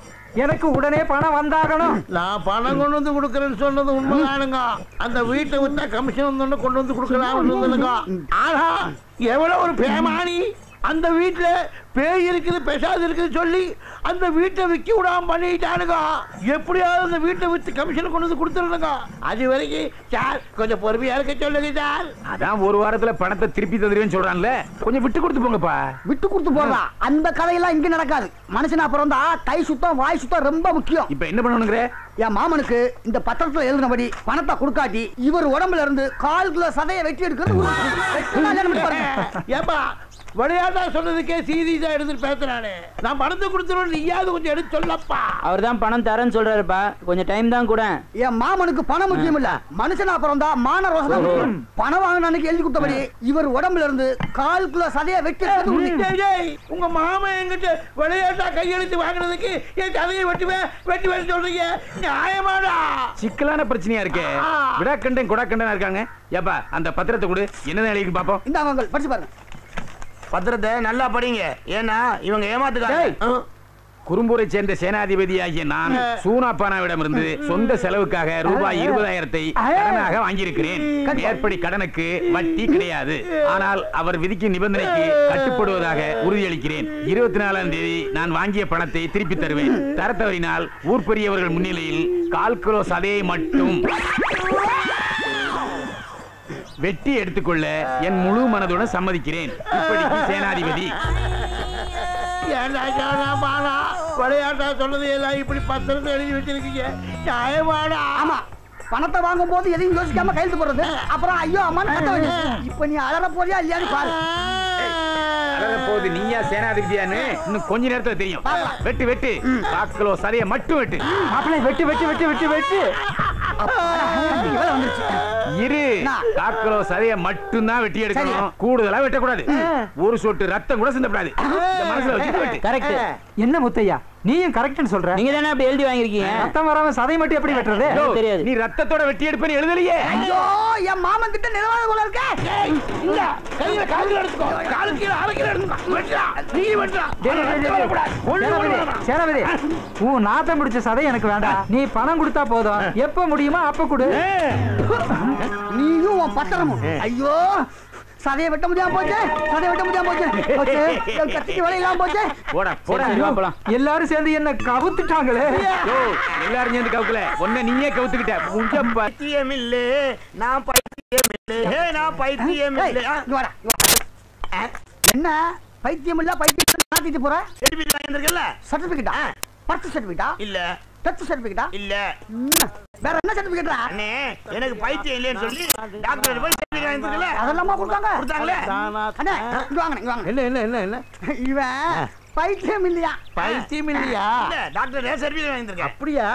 எனக்கு உடனே பணம் வந்தாகணும். நான் பணம் கொண்டு வந்து கொடுக்கறேன்னு சொன்னது உண்மைதானுங்க. அந்த வீட்டை விட்டா கமிஷன் வந்து கொண்டு வந்து கொடுக்கலாம்னு. ஆனா எவ்வளவு ஒரு பேமானி. அந்த வீட்டுல பேய் இருக்குது பெசாது இருக்குது சொல்லி அந்த வீட்டை விற்க விடாம பண்ணிட்டானுங்க. எப்படியாவது அந்த வீட்டை வித்து கமிஷன் கொண்டு வந்து கொடுத்துருங்க. அது வரைக்கும் சார் கொஞ்சம் பொறுமையா இருக்க சொல்லுங்க சார். அதான் ஒரு வாரத்துல பணத்தை திருப்பி தந்துருவேன்னு சொல்றான்ல, கொஞ்சம் விட்டு கொடுத்து போங்கப்பா. விட்டு கொடுத்து போகலாம். அந்த கதையெல்லாம் இங்க நடக்காது. மனுஷனா அப்புறம் தான் கை சுத்தம் வாய் சுத்தம் ரொம்ப முக்கியம். இப்ப என்ன பண்ணணுங்கிற? என் மாமனுக்கு இந்த பத்திரத்துல எழுதினபடி பணத்தை கொடுக்காட்டி இவர் உடம்புல இருந்து 1/4 கிலோ சதையை வெட்டி எடுக்கிறது. ஏப்பா விளையாட்டா சொன்னதுக்கே சீரியஸா எடுத்துட்டு பேசுறானே. நான் பணத்தை கொடுத்துருவோம், நீயாவது கொஞ்சம் எடுத்து சொல்லப்பா. அவர் தான் பணம் தரேன்னு சொல்றாருப்பா, கொஞ்சம் டைம் தான் கூட. என் மாமனுக்கு பணம் முக்கியம் இல்ல, மனுஷனா அப்புறம் தான் மான ரோசம். பணம் வாங்கினானுக்கு எழுதி கொடுத்தபடி இவர் உடம்புல இருந்து 1/4 கிலோ சதையை வெட்டி. உங்க மாமன் எங்கிட்ட விளையாட்டா கையெழுத்து வாங்கினதுக்கு என் சதையை வெட்டி சொல்றீங்க, நியாயமாடா? சிக்கலான பிரச்சனையா இருக்கே. விடாக்கண்டன் குடாக்கண்டனா இருக்காங்க. ஏப்பா அந்த பத்திரத்தை கொடு, என்னதான் எழுதி பாப்போம். இந்த அவங்க படிச்சு பாருங்க. பத்திரத்தை நல்லா படிங்க, ஏன்னா இவங்க ஏமாத்துக்காங்க. குறும்பூரை சேர்ந்த சேனாதிபதியாகிய நான் சூனாப்பானாவிடமிருந்து சொந்த செலவுக்காக ரூபாய் 20,000 கடனாக வாங்கியிருக்கிறேன். மேற்படி கடனுக்கு வட்டி கிடையாது. ஆனால் அவர் விதிக்கும் நிபந்தனைக்கு கட்டுப்படுவதாக உறுதியளிக்கிறேன். 24ஆம் தேதி நான் வாங்கிய பணத்தை திருப்பி தருவேன். தரத்தவரினால் ஊர் பெரியவர்கள் முன்னிலையில் 1/4 கிலோ சதையை மட்டும் வெட்டி எடுத்துக்கொள்ள என் முழு மனதுடன் சம்மதிக்கிறேன். இப்படிக்கு சேனாதிபதி. விளையாட்டா சொன்னது எல்லாம் இப்படி பத்திரத்தை எழுதி வச்சிருக்கீங்க. நியாயமாடா? ஆமா, பணத்தை வாங்கும் போது எதையும் யோசிக்காம கையெழுத்து போடுறது, அப்புறம் ஐயோ அம்மா இப்ப நீ அலற போறியா இல்லையான்னு பாரு. போது நீயா சேனாதிபதியான்னு இன்னும் கொஞ்ச நேரத்துல தெரியும். வெட்டு வெட்டு 1/4 கிலோ சதையை மட்டும் வெட்டு. வெட்டு வெட்டு வெட்டு வெட்டு வெட்டு இரு. 1/4 கிலோ சதையை மட்டும் தான் வெட்டி எடுக்கணும். கூடுதலா வெட்டக்கூடாது. ஒரு சொட்டு ரத்தம் கூட சிந்தப்படாது. மனசுல வச்சு கரெக்ட். என்ன முத்தையா நீயும் கரெக்ட்னு சொல்ற? நீங்க தானே அப்படி எழுதி வாங்கிருக்கீங்க. ரத்தம் வராம சதை மட்டும் எப்படி வெட்டுறது? தெரியாது. நீ ரத்தத்தோட வெட்டி எடுப்பேன்னு எழுதலையே. ஐயோ என் மாமன் கிட்ட நிலவாத போல இருக்க. இந்த கையில காலுக்கு எடுத்துக்கோ. காலுக்கு கீழ அரைக்கிற எடுத்துக்கோ. வெட்டா. நீ வெட்டா. சேனாபதி உன் நாத்தம் பிடிச்ச சதை எனக்கு வேண்டாம். நீ பணம் கொடுத்தா போதும். எப்ப முடியுமோ அப்ப கொடு. நீயும் உன் பத்திரமும். ஐயோ சதையை வெட்ட முடியாம போச்சு. சதையை வெட்ட முடியாம போச்சு. கத்திக்கு வலையெல்லாம் போச்சு. போடா போடா. எல்லாரும் சேர்ந்து என்ன கவுத்துட்டாங்களே. எல்லாரும் சேர்ந்து கவுக்கல, ஒன்ன நீயே கவுத்துக்கிட்ட. உங்க பைத்தியம் இல்ல, நான் பைத்தியம் இல்ல. நான் பைத்தியம் இல்ல. என்ன பைத்தியம் இல்ல பைத்தியம் மாத்திட்டு போற? சர்டிபிகேட் வாங்கி வந்திருக்கல? சர்டிபிகேட்டா? பர்த் சர்டிபிகேட்டா? இல்ல. டெத் சர்டிபிகேட்டா? இல்ல. வேற என்ன சர்டிபிகேட்டா? அண்ணே எனக்கு பைத்தியம் இல்லன்னு சொல்லி டாக்டர் போய் சர்டிபிகேட் வாங்கி வந்திருக்கல? அதெல்லாம் கொடுத்தாங்களே. அண்ணே இங்க வாங்க. என்ன என்ன என்ன என்ன இவன் பைத்தியம் இல்லையா? பைத்தியம் இல்லையா? இல்ல டாக்டர் சர்டிபிகேட் வாங்கி வந்திருக்கேன். அப்படியா?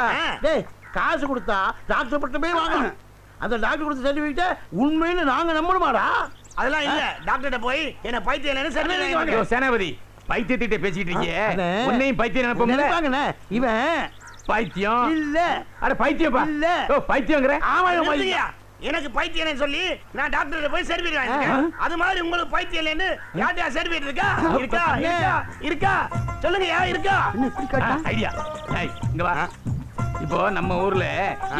டேய் காசு கொடுத்தா டாக்டர் பட்டமே வாங்கணும். அந்த டாக்டர் கொடுத்த சர்டிபிகேட் உண்மைன்னு நாங்க நம்பணுமாடா? அதெல்லாம் இல்ல. டாக்டர்ட்ட போய் என்ன பைத்தியம் இல்லன்னு சர்டிபிகேட் வாங்கி வந்திருக்கேன். சேனாபதி பைத்தியத்திட்ட பேசிட்டு இருக்கீங்க. உன்னையும் பைத்தியம் நினைப்போம்ல. இவன் பைத்தியம் இல்ல. அட பைத்தியப்பா. இல்ல. ஓ பைத்தியங்கற. ஆமா பைத்தியம். எனக்கு பைத்தியம்னு சொல்லி நான் டாக்டர்ட்ட போய் சர்டிபிகேட் வாங்கிட்டேன். அது மாதிரி உங்களுக்கு பைத்தியம் இல்லன்னு யார்ட்ட சர்டிபிகேட் இருக்கா? இருக்கா சொல்லுங்க. இருக்கா? ஐடியா. இங்க வா. இப்போ நம்ம ஊர்ல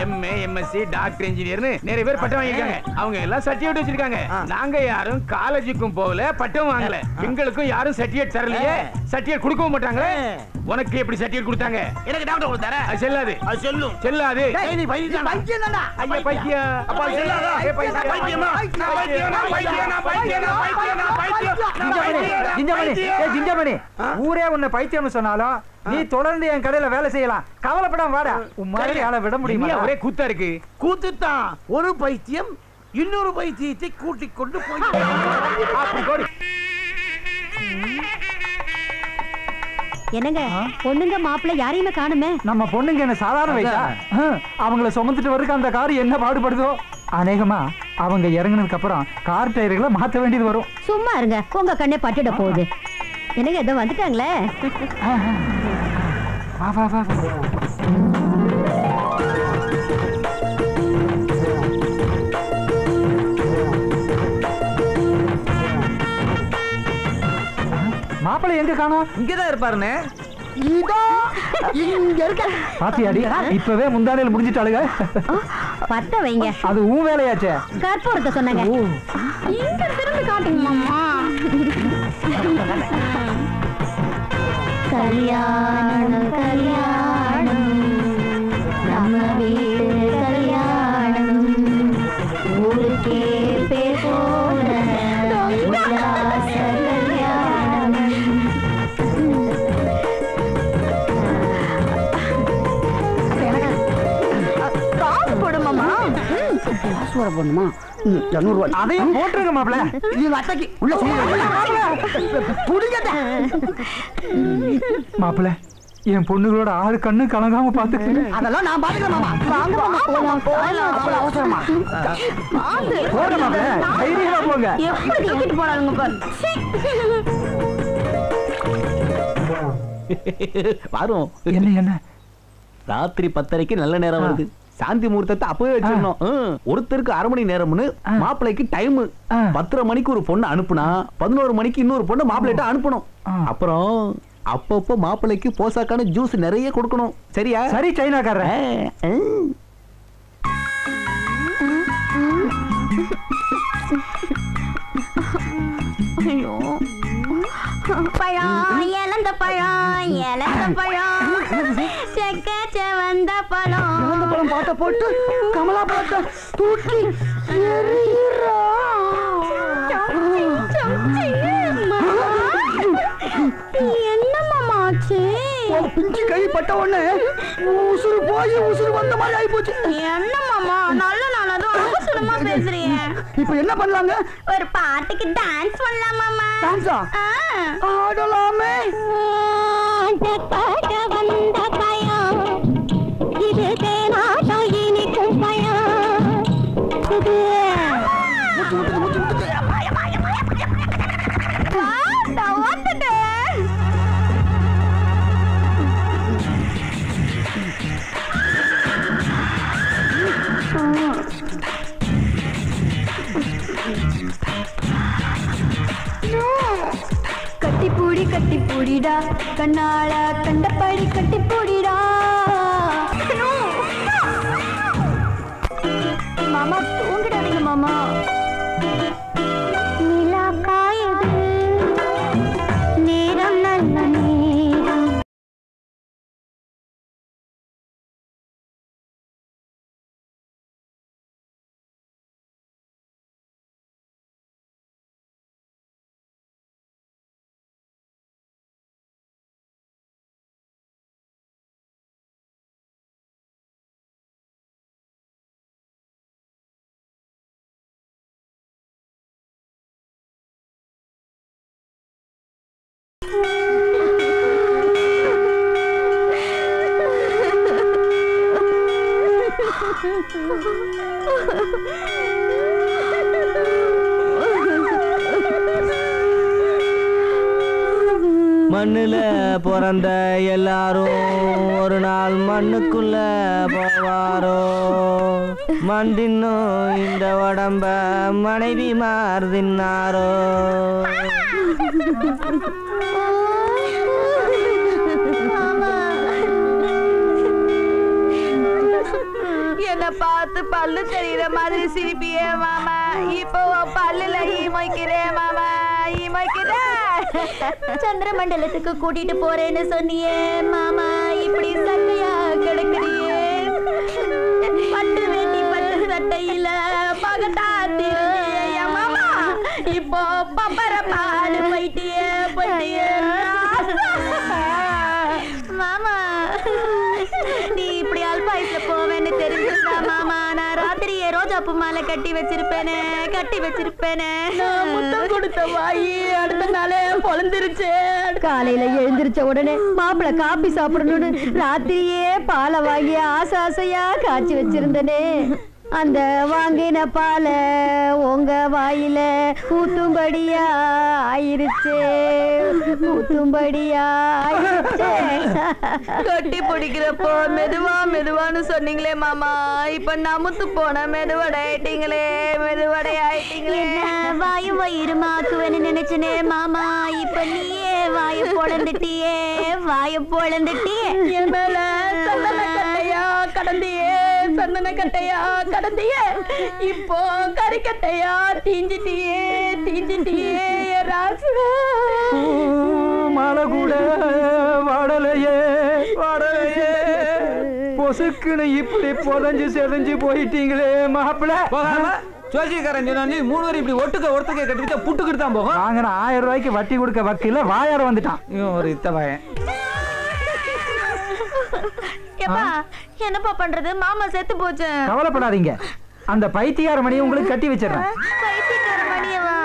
எம்ஏ எம்எஸ்சி டாக்டர் இன்ஜினியர்னு நிறைய பேர் பட்டம் வாங்கிருக்காங்க. அவங்க எல்லாம் சர்டிபிகேட் வச்சிருக்காங்க. நாங்க யாரும் காலேஜுக்கும் போகல, பட்டம் வாங்கல. எங்களுக்கும் யாரும் சர்டிபிகேட் தரலையே. சர்டிபிகேட் கொடுக்கவும் மாட்டாங்களே. உனக்கு எப்படி சர்டிபிகேட் கொடுத்தாங்க? எனக்கு டாக்டர் கொடுத்தாரே. அது செல்லாது. அது சொல்லும். செல்லாது. நீ பைத்தியம் தான்டா. ஐயா பைத்தியம். அப்ப செல்லாதா? பைத்தியமா? ஜிஞ்சமணி ஊரே உன்னை பைத்தியம்னு சொன்னாலும் நீ தொடர்ந்து என் கடையில வேலை செய்யலாம். கவலைப்படாம வாடா. உன் மாதிரி ஆளை விட முடியுமா? ஒரே கூத்தா இருக்கு. கூத்துத்தான். ஒரு பைத்தியம் இன்னொரு பைத்தியத்தை கூட்டிக் கொண்டு போய் என்னங்க பொண்ணுங்க மாப்பிள்ள யாரையுமே காணுமே. நம்ம பொண்ணுங்க என்ன சாதாரண வயசா? அவங்கள சுமந்துட்டு வர்றதுக்கு அந்த கார் என்ன பாடுபடுதோ. அநேகமா அவங்க இறங்குனதுக்கு அப்புறம் கார் டயர்களை மாத்த வேண்டியது வரும். சும்மா இருங்க, உங்க கண்ணே பட்டுட போகுது. என்னங்க இதை வந்துட்டாங்களே. வா வா வா. மாப்பிள்ளை எங்க காணோம்? இங்கதான் இருப்பாருன்னு. இதோ இங்க இருக்க. பாத்தியாடி இப்பவே முந்தானையில முடிஞ்சிட்டாளுங்க. பத்த வைங்க. அது உன் வேலையாச்சே. கற்பூரத்தை சொன்னாங்க. இங்க திரும்பி காட்டுங்க மாமா. கல்யாணம் கல்யாணம் நம்ம வீட்டு கல்யாணம் ஊருக்கே பேர் போன உல்லாச கல்யாணம். காசு போடு மாமா. காசு வர போடணுமா? 200 ரூபாய். அதையும் போட்டுருங்க மாப்பிள்ள. இது அட்டைக்கு உள்ள புடிங்கட்ட. மாப்பிள்ள என் பொண்ணுகளோட 6 கண்ணு கலங்காம பாத்துக்கங்க. அதெல்லாம் நான் பாத்துக்கிறேன் மாமா. வாங்க மாமா போலாம் போலாம். அவ்வளவு அவசரமா? போங்க மாப்பிள்ள, தைரியமா போங்க. எப்படி தூக்கிட்டு போறாங்க பாரு. பாரும். என்ன என்ன ராத்திரி 10:30க்கு நல்ல நேரம் வருது. சாந்தி முகூர்த்தத்தை அப்பவே வச்சிடணும். ஒருத்தருக்கு 1/2 மணி நேரம்னு மாப்பிள்ளைக்கு டைம். 10:30 மணிக்கு ஒரு பொண்ணு அனுப்புனா 11 மணிக்கு இன்னொரு பொண்ணு மாப்பிள்ளைட்ட அனுப்பணும். அப்புறம் அப்பப்போ மாப்பிள்ளைக்கு போசாக்கான ஜூஸ் நிறைய கொடுக்கணும். சரியா? சரி சைனாக்காரர். ஐயோ பழம் இழந்த பழம் இழந்த பழம் செக்க செவந்த பழம் பாட்ட போட்டு கமலா பாட்ட தூக்கி என்னமாச்சு? பிஞ்சு கை பட்ட உடனே உசுறு போய் உசுறு வந்த மாதிரி ஆகி போச்சு. என்னமாமா நல்ல நாளதும் அவசரமா பேசுறீங்க. இப்ப என்ன பண்ணலாங்க? ஒரு பாட்டுக்கு டான்ஸ் பண்ணலாமாமா? டான்ஸா? ஆடலாமே. பாட வந்த பயம் இது தேனாட்டம் இனிக்கும் பயம் இது கட்டிப்பூடி கட்டிப்பூடிடா கண்ணால கண்டபடி கட்டிப்பூடிடா. மாமா தூங்கிடாதீங்க மாமா. நிலா காயுது நேரம் நல்ல நேரம். மண்ணுல பிறந்த எல்லாரும் ஒரு நாள் மண்ணுக்குள்ள போவாரோ. மண் தின்னும் இந்த உடம்ப மனைவி மாறுதின்னாரோ. என்ன பார்த்து பல்லு தெரியுற மாதிரி சிரிப்பியே மாமா. இப்போ பல்லுல ஈமைக்கிறேன் மாமா ஈமைக்கிறேன். சந்திர மண்டலத்துக்கு கூட்டிட்டு போறேன்னு சொன்னியே மாமா, இப்படி சட்டையா கிடக்குறியே. பட்டு வேட்டி பட்டு சட்டையில பகட்டா திருந்திய மாமா, இப்போ பம்பர பாடு போயிட்டியே போயிட்டியே மாமா. நீ இப்படி அல்பாயுஸ்ல போவேன்னு தெரிஞ்சிருந்தா மாமா, நான் ராத்திரியே ரோஜாப்பூ மாலை கட்டி வச்சிருப்பேனே கட்டி வச்சிருப்பேனே. முத்தம் கொடுத்த வாயி அடுத்த நாளே பொழந்துருச்சு. காலையில எழுந்திருச்ச உடனே மாப்பிளை காப்பி சாப்பிடணும்னு ராத்திரியே பாலை வாங்கி ஆசை ஆசையா காய்ச்சி வச்சிருந்தனே. அந்த வாங்கின பால உங்க வாயில ஊத்தும்படியா ஆயிருச்சே ஊத்தும்படியா ஆயிருச்சே. கட்டி பிடிக்கிறப்போ மெதுவா மெதுவான்னு சொன்னீங்களே மாமா, இப்ப நமுத்து போன மெதுவடை ஆயிட்டீங்களே மெதுவடை ஆயிட்டீங்களே. வாயு வயிறுமாக்குவேன்னு நினைச்சனே மாமா, இப்ப நீயே வாய பொழந்துட்டியே வாய பொழந்துட்டியே. என் மேல சந்தன கட்டையா கடந்தியே சந்தன கட்டையா கடந்தியே, இப்போ கறிக்கட்டையா தீஞ்சிட்டியே தீஞ்சிட்டியே ராசு. மழை கூட வாடலையே வாடலையே, பொசுக்குன்னு இப்படி புதஞ்சு செதஞ்சு போயிட்டீங்களே மாப்பிள்ள. ஜோசியக்காரன் சொன்னா 3 பேர் இப்படி ஒருத்துக்க கட்டிட்டு புட்டுக்கிட்டு தான் போகும். வாங்கின 1000 ரூபாய்க்கு வட்டி கொடுக்க வக்கீல வாயார வந்துட்டான். இவன் ஒரு இத்தவாயன். என்னப்பா பண்றது, மாமா செத்து போச்சு. கவலைப்படாதீங்க, அந்த பைத்தியார மணியை உங்களுக்கு கட்டி வச்சிடறேன். பைத்தியக்கார மணியவா?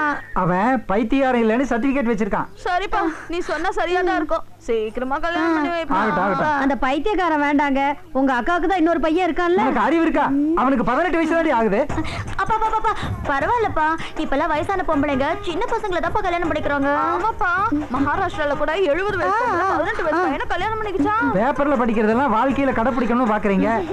அவன் பைத்தியாரம் இல்லைன்னு சர்டிபிகேட் வச்சிருக்கான். சரிப்பா, நீ சொன்னா சரியா தான் இருக்கும். சீக்கிரமா கல்யாணம் பண்ணி வைப்பா. அந்த பைத்தியக்காரன் வேண்டாங்க, உங்க அக்காவுக்கு தான் இன்னொரு பையன் இருக்கான்ல. உனக்கு அறிவு இருக்கா? அவனுக்கு 18 வயசு தாண்டி ஆகுது. அப்பா பாப்பா பரவாயில்லப்பா, இப்பெல்லாம் வயசான பொம்பளைங்க சின்ன பசங்களை தான் கல்யாணம் பண்ணிக்கிறாங்க. ஆமாப்பா, மகாராஷ்டிரால கூட 70 வயசு 18 வயசு பையனை கல்யாணம் பண்ணிக்கிச்சான். பேப்பர்ல படிக்கிறதெல்லாம் வாழ்க்கையில கடைப்பிடிக்கணும்னு பாக்குறீங்க.